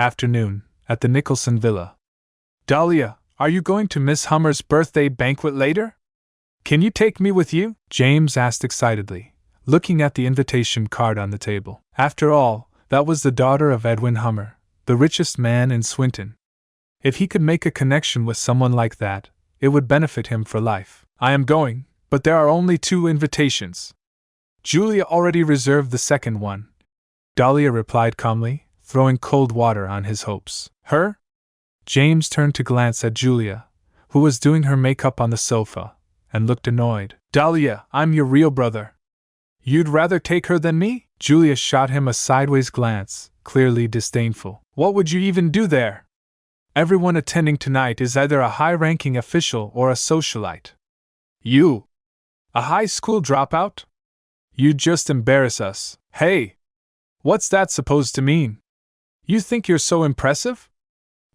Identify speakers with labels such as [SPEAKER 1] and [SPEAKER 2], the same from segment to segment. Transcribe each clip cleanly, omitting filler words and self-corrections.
[SPEAKER 1] afternoon, at the Nicholson Villa. Dahlia, are you going to Miss Hummer's birthday banquet later? Can you take me with you? James asked excitedly, looking at the invitation card on the table. After all, that was the daughter of Edwin Hummer, the richest man in Swinton. If he could make a connection with someone like that, it would benefit him for life. I am going, but there are only 2 invitations. Julia already reserved the second one, Dahlia replied calmly, throwing cold water on his hopes. Her? James turned to glance at Julia, who was doing her makeup on the sofa, and looked annoyed. Dahlia, I'm your real brother. You'd rather take her than me? Julia shot him a sideways glance, clearly disdainful. What would you even do there? Everyone attending tonight is either a high-ranking official or a socialite. You? A high school dropout? You'd just embarrass us. Hey! What's that supposed to mean? You think you're so impressive?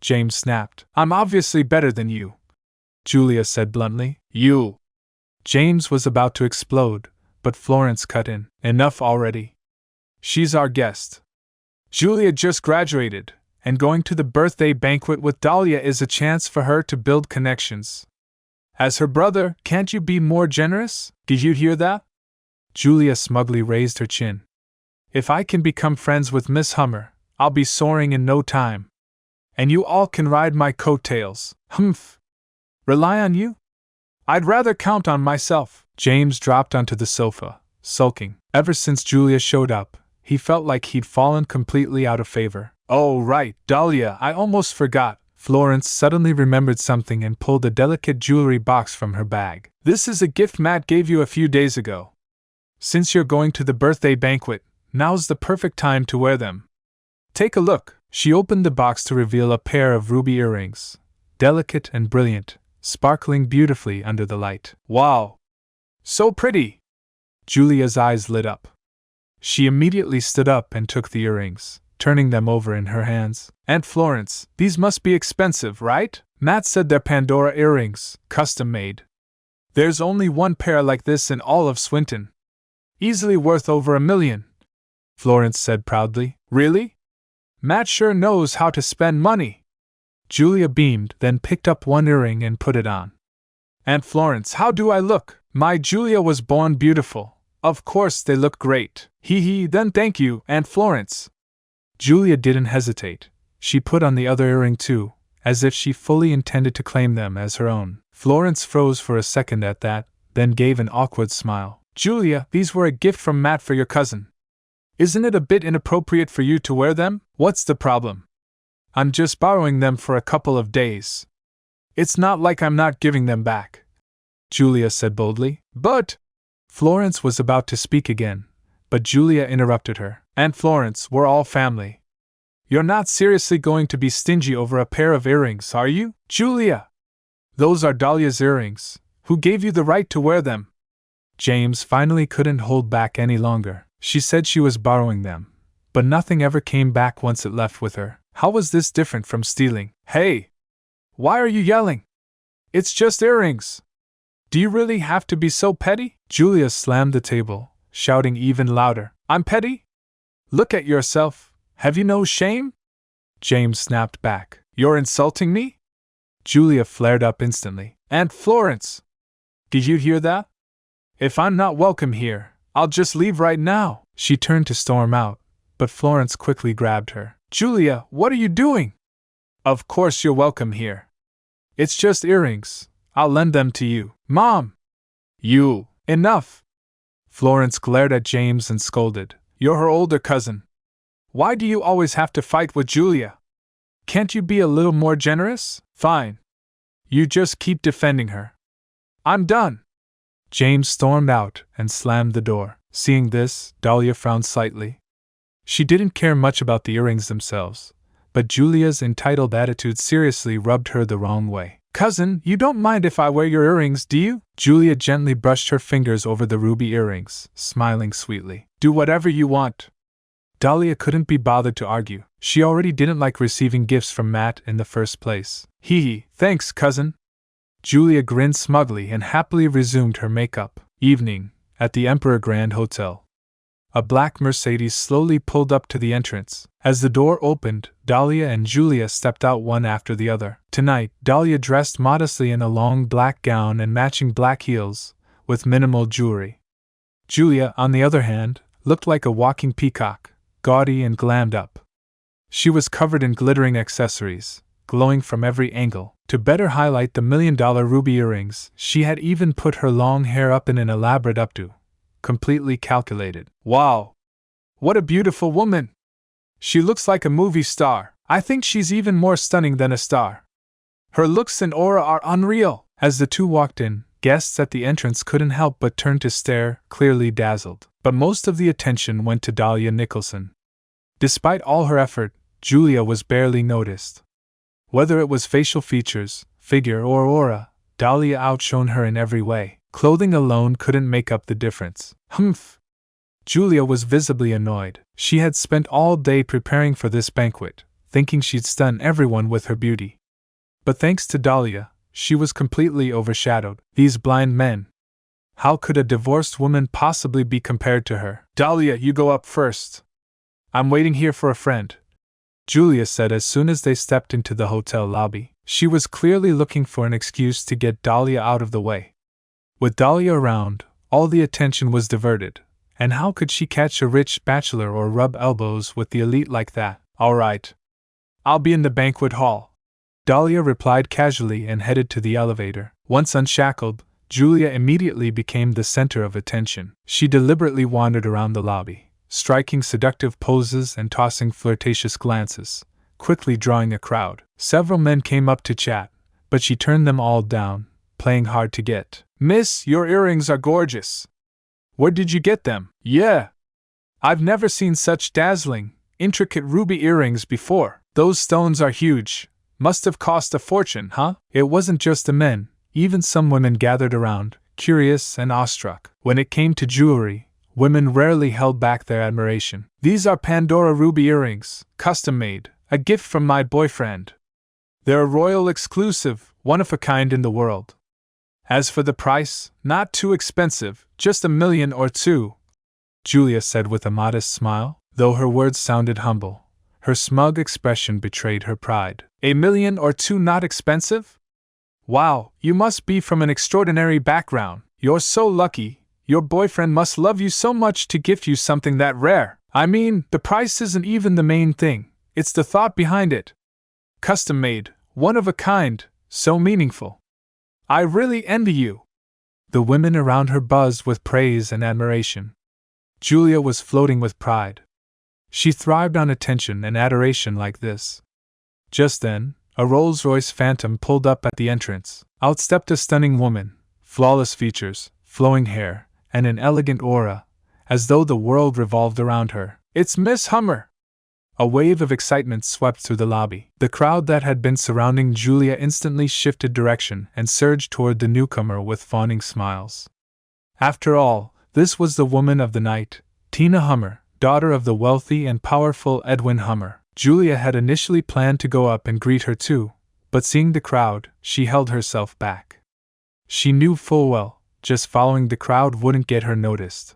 [SPEAKER 1] James snapped. I'm obviously better than you, Julia said bluntly. You. James was about to explode, but Florence cut in. Enough already. She's our guest. Julia just graduated, and going to the birthday banquet with Dahlia is a chance for her to build connections. As her brother, can't you be more generous? Did you hear that? Julia smugly raised her chin. If I can become friends with Miss Hummer, I'll be soaring in no time. And you all can ride my coattails. Humph. Rely on you? I'd rather count on myself. James dropped onto the sofa, sulking. Ever since Julia showed up, he felt like he'd fallen completely out of favor. Oh, right, Dahlia, I almost forgot. Florence suddenly remembered something and pulled a delicate jewelry box from her bag. This is a gift Matt gave you a few days ago. Since you're going to the birthday banquet, now's the perfect time to wear them. Take a look. She opened the box to reveal a pair of ruby earrings, delicate and brilliant, sparkling beautifully under the light. Wow! So pretty! Julia's eyes lit up. She immediately stood up and took the earrings, turning them over in her hands. Aunt Florence, these must be expensive, right? Matt said they're Pandora earrings, custom made. There's only one pair like this in all of Swinton. Easily worth over $1 million, Florence said proudly. Really? Matt sure knows how to spend money. Julia beamed, then picked up one earring and put it on. Aunt Florence, how do I look? My Julia was born beautiful. Of course they look great. Hee, then thank you, Aunt Florence. Julia didn't hesitate. She put on the other earring too, as if she fully intended to claim them as her own. Florence froze for a second at that, then gave an awkward smile. Julia, these were a gift from Matt for your cousin. Isn't it a bit inappropriate for you to wear them? What's the problem? I'm just borrowing them for a couple of days. It's not like I'm not giving them back, Julia said boldly. But... Florence was about to speak again, but Julia interrupted her. Aunt Florence, we're all family. You're not seriously going to be stingy over a pair of earrings, are you? Julia! Those are Dahlia's earrings. Who gave you the right to wear them? James finally couldn't hold back any longer. She said she was borrowing them, but nothing ever came back once it left with her. How was this different from stealing? Hey! Why are you yelling? It's just earrings. Do you really have to be so petty? Julia slammed the table, shouting even louder. I'm petty? Look at yourself. Have you no shame? James snapped back. You're insulting me? Julia flared up instantly. Aunt Florence! Did you hear that? If I'm not welcome here, I'll just leave right now. She turned to storm out, but Florence quickly grabbed her. Julia, what are you doing? Of course you're welcome here. It's just earrings. I'll lend them to you. Mom! You! Enough! Florence glared at James and scolded. You're her older cousin. Why do you always have to fight with Julia? Can't you be a little more generous? Fine. You just keep defending her. I'm done. James stormed out and slammed the door. Seeing this, Dahlia frowned slightly. She didn't care much about the earrings themselves, but Julia's entitled attitude seriously rubbed her the wrong way. Cousin, you don't mind if I wear your earrings, do you? Julia gently brushed her fingers over the ruby earrings, smiling sweetly. Do whatever you want. Dahlia couldn't be bothered to argue. She already didn't like receiving gifts from Matt in the first place. Hee, thanks, cousin. Julia grinned smugly and happily resumed her makeup. Evening, at the Emperor Grand Hotel. A black Mercedes slowly pulled up to the entrance. As the door opened, Dahlia and Julia stepped out one after the other. Tonight, Dahlia dressed modestly in a long black gown and matching black heels, with minimal jewelry. Julia, on the other hand, looked like a walking peacock, gaudy and glammed up. She was covered in glittering accessories, glowing from every angle. To better highlight the $1 million ruby earrings, she had even put her long hair up in an elaborate updo, completely calculated. Wow! What a beautiful woman! She looks like a movie star. I think she's even more stunning than a star. Her looks and aura are unreal. As the two walked in, guests at the entrance couldn't help but turn to stare, clearly dazzled. But most of the attention went to Dahlia Nicholson. Despite all her effort, Julia was barely noticed. Whether it was facial features, figure, or aura, Dahlia outshone her in every way. Clothing alone couldn't make up the difference. Humph! Julia was visibly annoyed. She had spent all day preparing for this banquet, thinking she'd stun everyone with her beauty. But thanks to Dahlia, she was completely overshadowed. These blind men. How could a divorced woman possibly be compared to her? Dahlia, you go up first. I'm waiting here for a friend, Julia said as soon as they stepped into the hotel lobby. She was clearly looking for an excuse to get Dahlia out of the way. With Dahlia around, all the attention was diverted, and how could she catch a rich bachelor or rub elbows with the elite like that? All right. I'll be in the banquet hall, Dahlia replied casually and headed to the elevator. Once unshackled, Julia immediately became the center of attention. She deliberately wandered around the lobby, striking seductive poses and tossing flirtatious glances, quickly drawing a crowd. Several men came up to chat, but she turned them all down, playing hard to get. Miss, your earrings are gorgeous. Where did you get them? Yeah. I've never seen such dazzling, intricate ruby earrings before. Those stones are huge. Must have cost a fortune, huh? It wasn't just the men, even some women gathered around, curious and awestruck. When it came to jewelry, women rarely held back their admiration. These are Pandora ruby earrings, custom made, a gift from my boyfriend. They're a royal exclusive, one of a kind in the world. As for the price, not too expensive, just $1 million or $2 million, Julia said with a modest smile. Though her words sounded humble, her smug expression betrayed her pride. $1 million or $2 million not expensive? Wow, you must be from an extraordinary background. You're so lucky. Your boyfriend must love you so much to gift you something that rare. I mean, the price isn't even the main thing, it's the thought behind it. Custom made, one of a kind, so meaningful. I really envy you. The women around her buzzed with praise and admiration. Julia was floating with pride. She thrived on attention and adoration like this. Just then, a Rolls-Royce Phantom pulled up at the entrance. Out stepped a stunning woman, flawless features, flowing hair, and an elegant aura, as though the world revolved around her. It's Miss Hummer! A wave of excitement swept through the lobby. The crowd that had been surrounding Julia instantly shifted direction and surged toward the newcomer with fawning smiles. After all, this was the woman of the night, Tina Hummer, daughter of the wealthy and powerful Edwin Hummer. Julia had initially planned to go up and greet her too, but seeing the crowd, she held herself back. She knew full well, just following the crowd wouldn't get her noticed.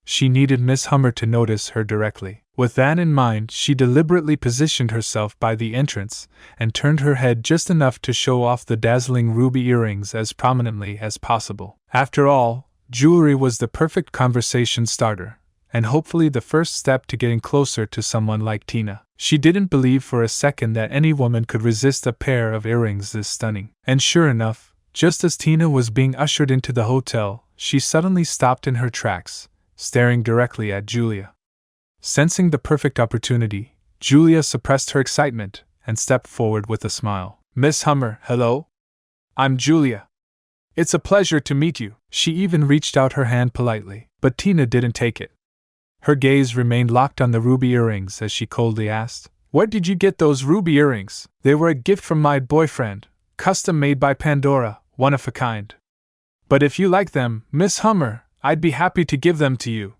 [SPEAKER 1] She needed Miss Hummer to notice her directly. With that in mind, she deliberately positioned herself by the entrance and turned her head just enough to show off the dazzling ruby earrings as prominently as possible. After all, jewelry was the perfect conversation starter, and hopefully the first step to getting closer to someone like Tina. She didn't believe for a second that any woman could resist a pair of earrings this stunning. And sure enough, just as Tina was being ushered into the hotel, she suddenly stopped in her tracks, staring directly at Julia. Sensing the perfect opportunity, Julia suppressed her excitement and stepped forward with a smile. Miss Hummer, hello? I'm Julia. It's a pleasure to meet you. She even reached out her hand politely, but Tina didn't take it. Her gaze remained locked on the ruby earrings as she coldly asked, Where did you get those ruby earrings? They were a gift from my boyfriend, custom made by Pandora, one of a kind. But if you like them, Miss Hummer, I'd be happy to give them to you,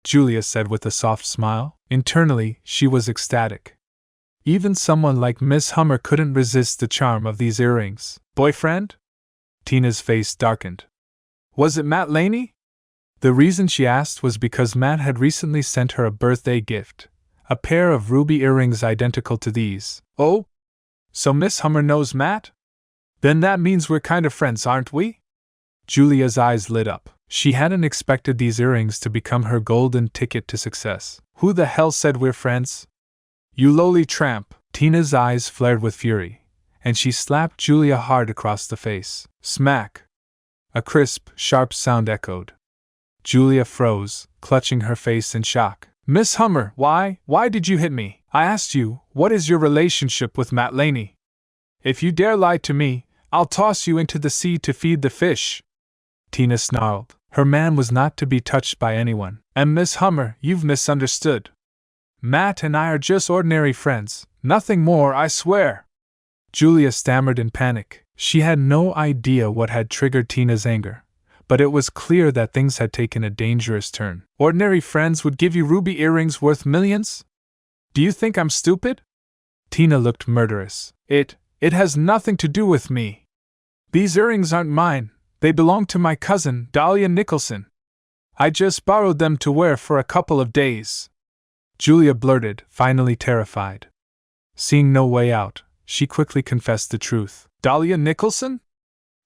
[SPEAKER 1] Julia said with a soft smile. Internally, she was ecstatic. Even someone like Miss Hummer couldn't resist the charm of these earrings. Boyfriend? Tina's face darkened. Was it Matt Laney? The reason she asked was because Matt had recently sent her a birthday gift, a pair of ruby earrings identical to these. Oh? So Miss Hummer knows Matt? Then that means we're kind of friends, aren't we? Julia's eyes lit up. She hadn't expected these earrings to become her golden ticket to success. Who the hell said we're friends? You lowly tramp! Tina's eyes flared with fury, and she slapped Julia hard across the face. Smack! A crisp, sharp sound echoed. Julia froze, clutching her face in shock. Miss Hummer, why did you hit me? I asked you, what is your relationship with Matt Laney? If you dare lie to me, I'll toss you into the sea to feed the fish. Tina snarled. Her man was not to be touched by anyone. And Miss Hummer, you've misunderstood. Matt and I are just ordinary friends, nothing more, I swear. Julia stammered in panic. She had no idea what had triggered Tina's anger, but it was clear that things had taken a dangerous turn. Ordinary friends would give you ruby earrings worth millions? Do you think I'm stupid? Tina looked murderous. It has nothing to do with me. These earrings aren't mine. They belong to my cousin, Dahlia Nicholson. I just borrowed them to wear for a couple of days. Julia blurted, finally terrified. Seeing no way out, she quickly confessed the truth. Dahlia Nicholson?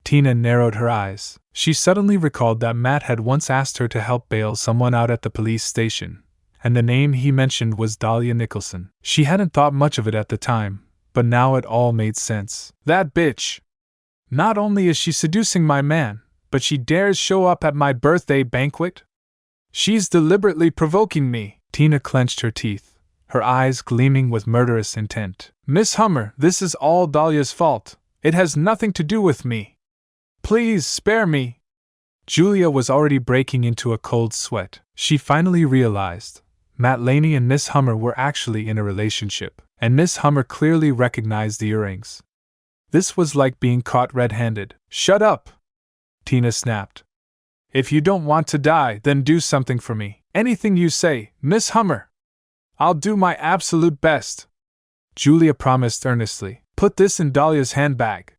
[SPEAKER 1] Tina narrowed her eyes. She suddenly recalled that Matt had once asked her to help bail someone out at the police station, and the name he mentioned was Dahlia Nicholson. She hadn't thought much of it at the time, but now it all made sense. That bitch! Not only is she seducing my man, but she dares show up at my birthday banquet? She's deliberately provoking me. Tina clenched her teeth, her eyes gleaming with murderous intent. Miss Hummer, this is all Dahlia's fault. It has nothing to do with me. Please spare me. Julia was already breaking into a cold sweat. She finally realized Matt Laney and Miss Hummer were actually in a relationship, and Miss Hummer clearly recognized the earrings. This was like being caught red-handed. Shut up! Tina snapped. If you don't want to die, then do something for me. Anything you say, Miss Hummer. I'll do my absolute best. Julia promised earnestly. Put this in Dahlia's handbag.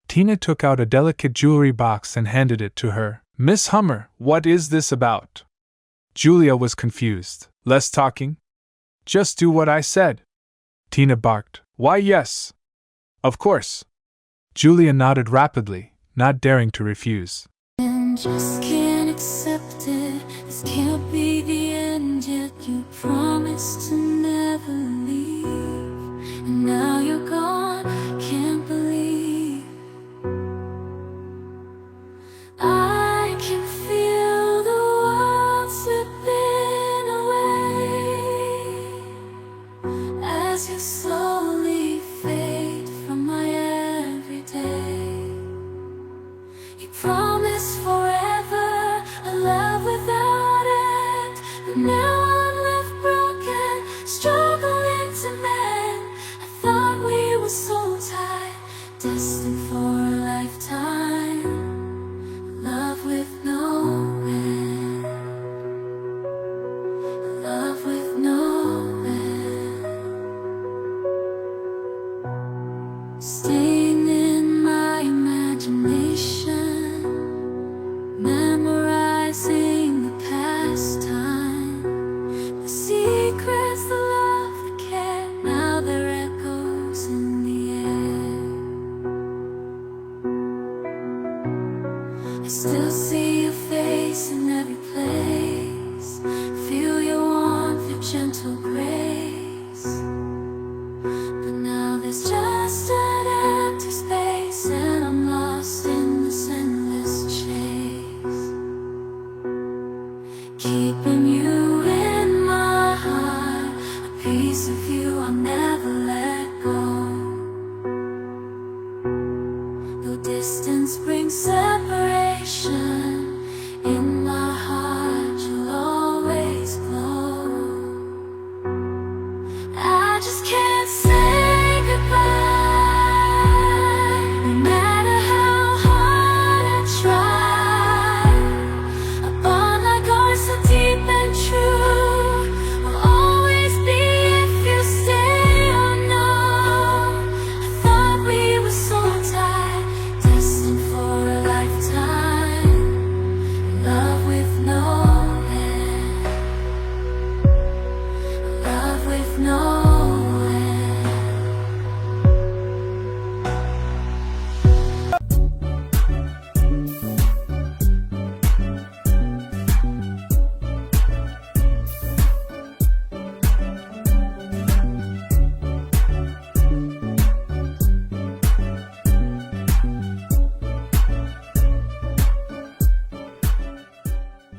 [SPEAKER 1] Tina took out a delicate jewelry box and handed it to her. Miss Hummer, what is this about? Julia was confused. Less talking? Just do what I said. Tina barked. Why, yes. Of course. Julia nodded rapidly, not daring to refuse.
[SPEAKER 2] And just can't accept it. This can't be the end yet. You promised to never leave, and now you're gone. Can't believe I can feel the world slipping away as you slowly fade from my everyday. You promised forever a love without end, but now I'm left broken, struggling to mend. I thought we were so tied, destined for a lifetime, love with no end, love with no end. Staying in my imagination, memorizing the past time, the secrets, the love, the care, now they're echoes in the air. I still see your face in